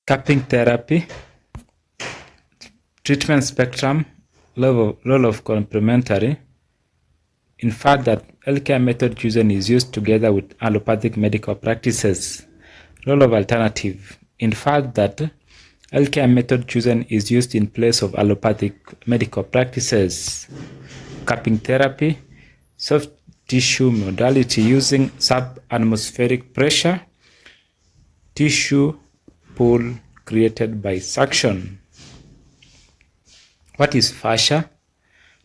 Cupping therapy, treatment spectrum, role of complementary. In fact, that healthcare method chosen is used together with allopathic medical practices. Role of alternative. In fact, that healthcare method chosen is used in place of allopathic medical practices. Cupping therapy, soft tissue modality using sub-atmospheric pressure, tissue pull created by suction. What is fascia?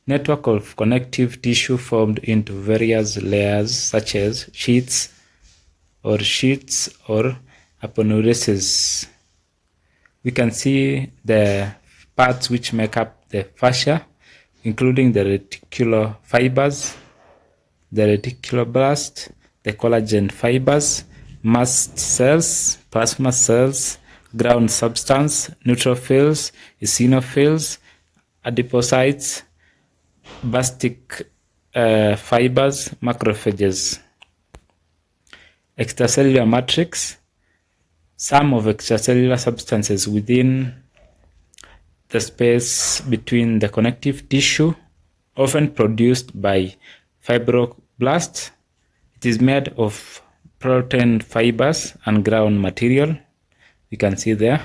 Network of connective tissue formed into various layers such as sheets or aponeurises. We can see the parts which make up the fascia, including the reticular fibers, the reticuloblast, the collagen fibers, mast cells, plasma cells, ground substance, neutrophils, eosinophils, adipocytes, bastic fibers, macrophages. Extracellular matrix, sum of extracellular substances within the space between the connective tissue, often produced by fibroblasts. It is made of protein fibers and ground material. You can see there.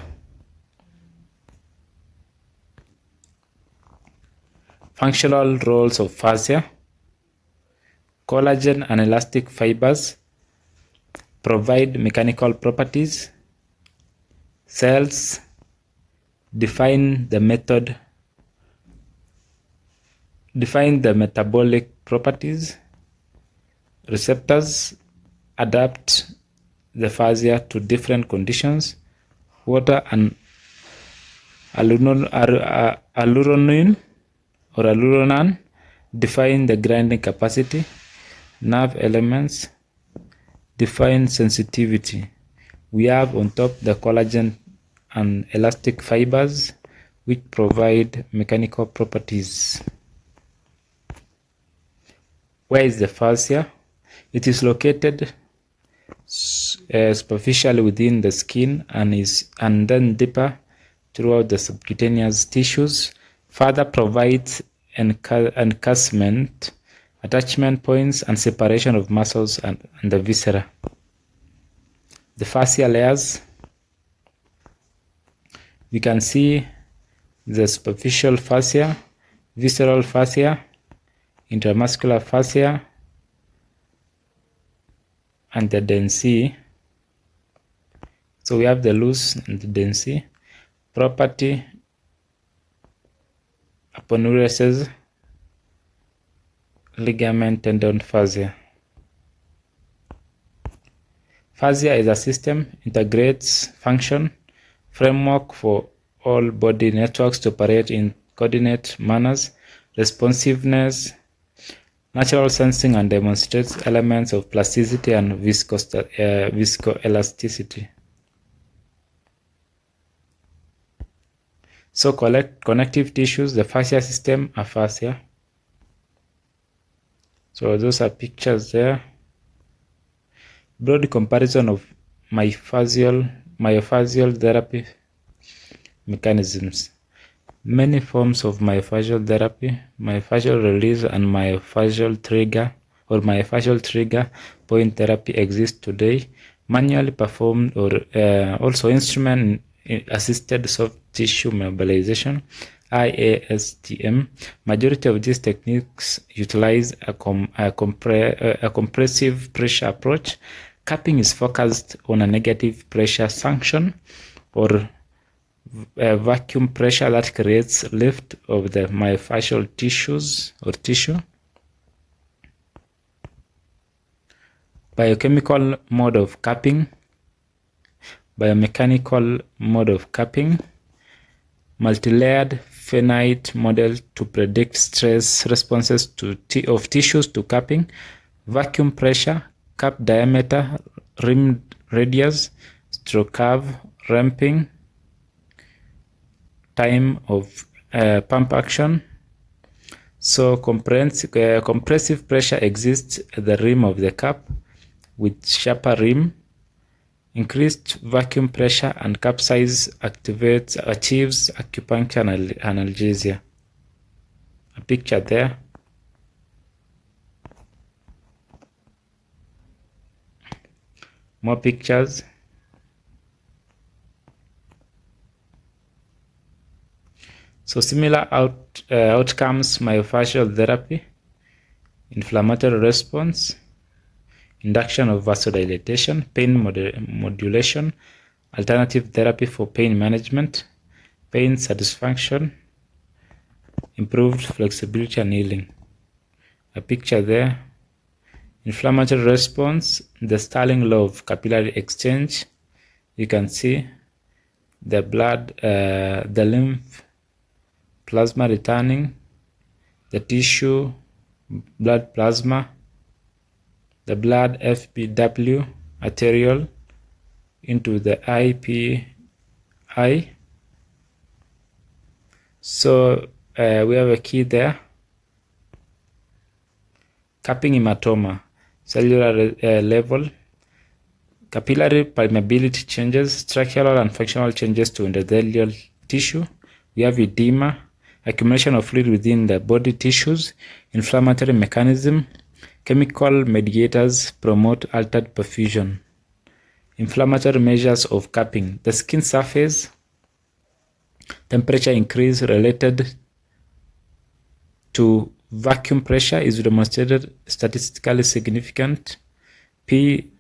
Functional roles of fascia. Collagen and elastic fibers provide mechanical properties. Cells define the metabolic properties. Receptors adapt the fascia to different conditions. Water and alluronan define the grinding capacity. Nerve elements define sensitivity. We have on top the collagen and elastic fibers which provide mechanical properties. Where is the fascia? It is located superficially within the skin and then deeper throughout the subcutaneous tissues. Further provides encasement, attachment points, and separation of muscles and the viscera. The fascia layers. We can see the superficial fascia, visceral fascia, intramuscular fascia, and the densi. So we have the loose and the densi. Property, aponeurises, ligament, tendon, fascia. Fascia is a system, integrates function, framework for all body networks to operate in coordinate manners, responsiveness, natural sensing, and demonstrates elements of plasticity and viscoelasticity. So connective tissues, the fascia system are fascia. So those are pictures there. Broad comparison of myofascial therapy mechanisms. Many forms of myofascial therapy, myofascial release and myofascial trigger or myofascial trigger point therapy exist today. Manually performed or also instrument assisted soft tissue mobilization, IASTM. Majority of these techniques utilize a compressive pressure approach. Cupping is focused on a negative pressure sanction or vacuum pressure that creates lift of the myofascial tissues or tissue. Biochemical mode of cupping, biomechanical mode of cupping, multi-layered finite model to predict stress responses of tissues to cupping, vacuum pressure, cup diameter, rim radius, stroke curve, ramping, time of pump action. So compressive pressure exists at the rim of the cup with sharper rim Increased vacuum pressure and cup size achieves acupuncture analgesia. A picture there. More pictures. So similar outcomes: myofascial therapy, inflammatory response, induction of vasodilatation, pain modulation, alternative therapy for pain management, pain satisfaction, improved flexibility and healing. A picture there. Inflammatory response, the Starling law of capillary exchange. You can see the blood, the lymph plasma returning, the tissue blood plasma, the blood FPW arterial into the IPI. So we have a key there. Capping hematoma, cellular level, capillary permeability changes, structural and functional changes to endothelial tissue. We have edema, accumulation of fluid within the body tissues, inflammatory mechanism, chemical mediators promote altered perfusion. Inflammatory measures of capping, the skin surface, temperature increase related to vacuum pressure is demonstrated statistically significant. P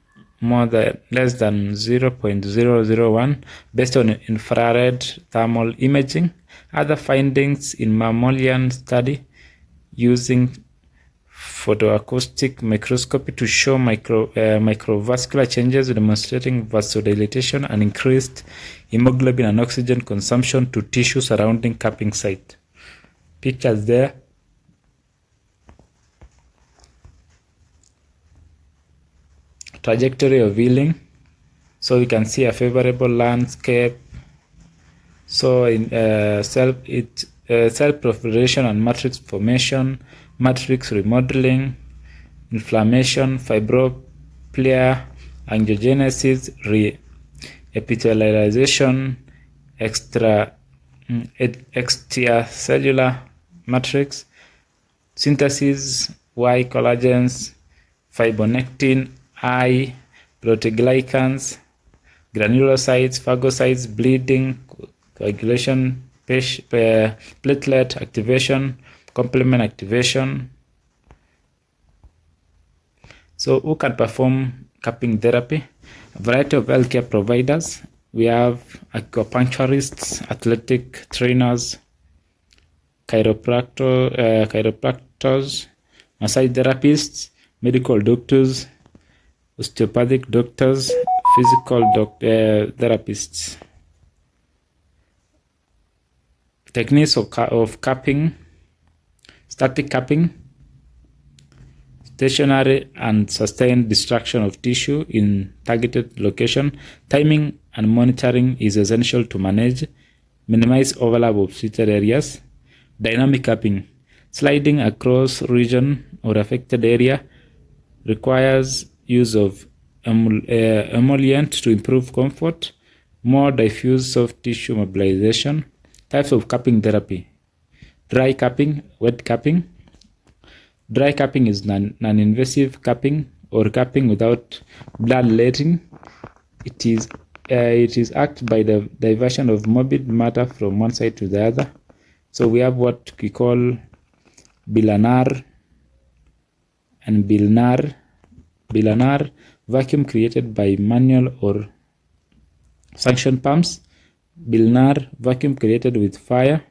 less than 0.001 based on infrared thermal imaging. Other findings in mammalian study using photoacoustic microscopy to show microvascular changes demonstrating vasodilatation and increased hemoglobin and oxygen consumption to tissue surrounding capping site. Pictures there. Trajectory of healing. So we can see a favorable landscape. So in cell proliferation and matrix formation, matrix remodeling, inflammation, fibroplia, angiogenesis, epithelialization, extracellular matrix, synthesis, Y collagens, fibronectin, I, proteoglycans, granulocytes, phagocytes, bleeding, coagulation, platelet activation, complement activation. So who can perform capping therapy? A variety of healthcare providers. We have acupuncturists, athletic trainers, chiropractors, massage therapists, medical doctors, osteopathic doctors, physical therapists. Techniques of capping: static capping, stationary and sustained destruction of tissue in targeted location. Timing and monitoring is essential to minimize overlap of treated areas. Dynamic capping, sliding across region or affected area, requires use of emollient to improve comfort. More diffuse soft tissue mobilization. Types of capping therapy: dry capping, wet capping. Dry capping is non-invasive capping or capping without bloodletting. It is acted by the diversion of morbid matter from one side to the other. So we have what we call bilanar and bilnar. Bilanar, vacuum created by manual or suction pumps. Bilnar, vacuum created with fire.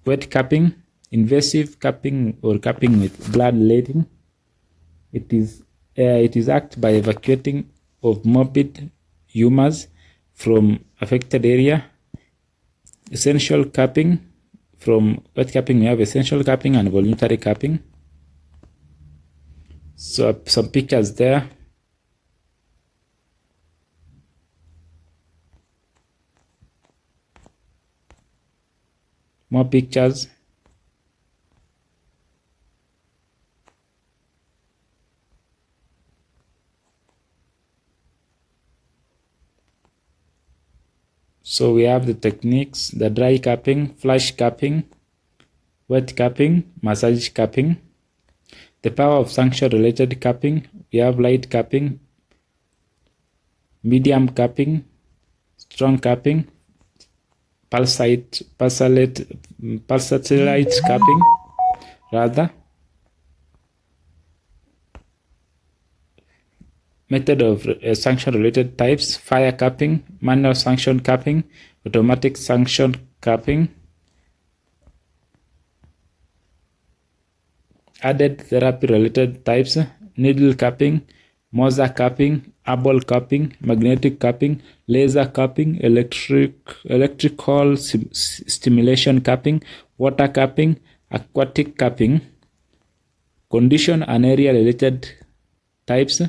Wet capping, invasive capping or capping with bloodletting. It is acted by evacuating of morbid humors from affected area. Essential capping. From wet capping, we have essential capping and voluntary capping. So some pictures there. More pictures. So we have the techniques: the dry cupping, flash cupping, wet cupping, massage cupping. The power of sanction related cupping: we have light cupping, medium cupping, strong cupping, pulsatile cupping rather. Method of sanction related types: fire cupping, manual sanction cupping, automatic sanction cupping. Added therapy related types: needle cupping, Moser cupping, herbal cupping, magnetic cupping, laser cupping, electrical stimulation cupping, water cupping, aquatic cupping. Condition and area related types: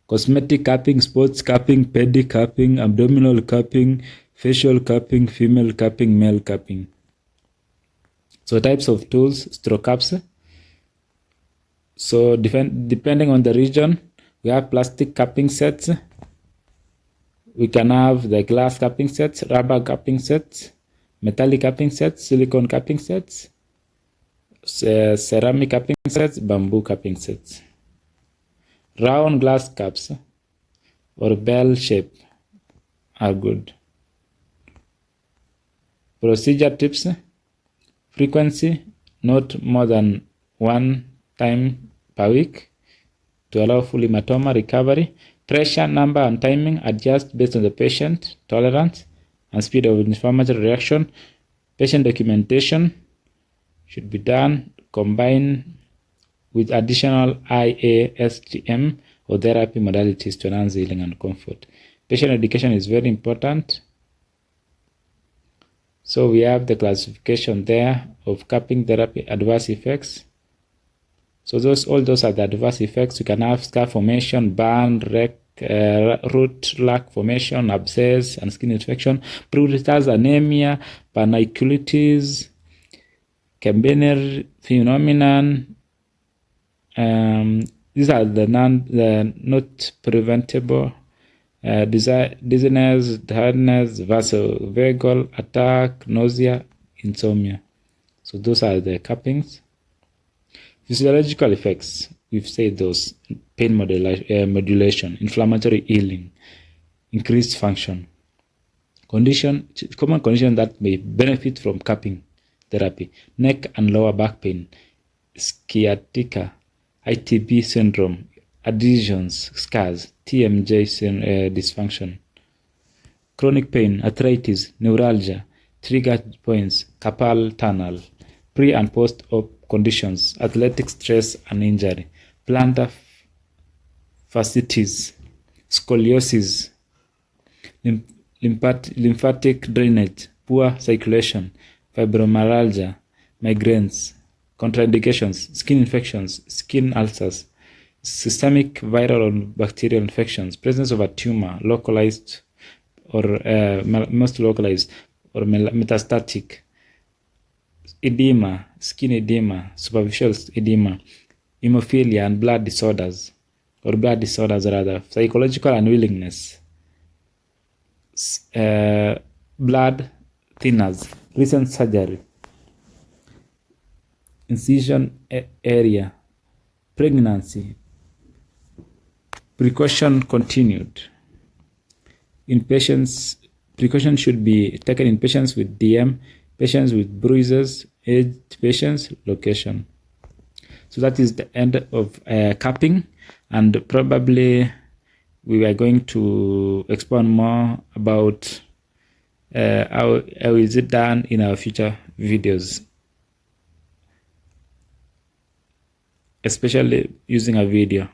cosmetic cupping, sports cupping, pedi cupping, abdominal cupping, facial cupping, female cupping, male cupping. So types of tools: stroke cups. So depending on the region, we have plastic cupping sets. We can have the glass cupping sets, rubber cupping sets, metallic cupping sets, silicone cupping sets, ceramic cupping sets, bamboo cupping sets. Round glass cups or bell shape are good. Procedure tips: frequency, not more than 1 time per week to allow full hematoma recovery. Pressure, number, and timing adjust based on the patient tolerance and speed of inflammatory reaction. Patient documentation should be done combined with additional IASTM or therapy modalities to enhance healing and comfort. Patient education is very important. So we have the classification there of cupping therapy adverse effects. So all those are the adverse effects. You can have scar formation, burn, root lac formation, abscess, and skin infection, pruritus, anemia, panniculitis, Kembener phenomenon. These are the not preventable: dizziness, tiredness, vasovagal attack, nausea, insomnia. So those are the cuppings. Physiological effects, we've said those: pain modulation, inflammatory healing, increased function. Common conditions that may benefit from cupping therapy: neck and lower back pain, sciatica, ITB syndrome, adhesions, scars, TMJ dysfunction, chronic pain, arthritis, neuralgia, trigger points, carpal tunnel, pre and post-op conditions, athletic stress and injury, plantar fasciitis, scoliosis, lymphatic drainage, poor circulation, fibromyalgia, migraines. Contraindications: skin infections, skin ulcers, systemic viral or bacterial infections, presence of a tumor, localized or most localized or metastatic, edema, skin edema, superficial edema, hemophilia, and blood disorders rather, psychological unwillingness, blood thinners, recent surgery, incision area, pregnancy, precaution continued. Precaution should be taken in patients with DM, patients with bruises, aged patients, location. So that is the end of cupping, and probably we are going to explain more about how is it done in our future videos, especially using a video.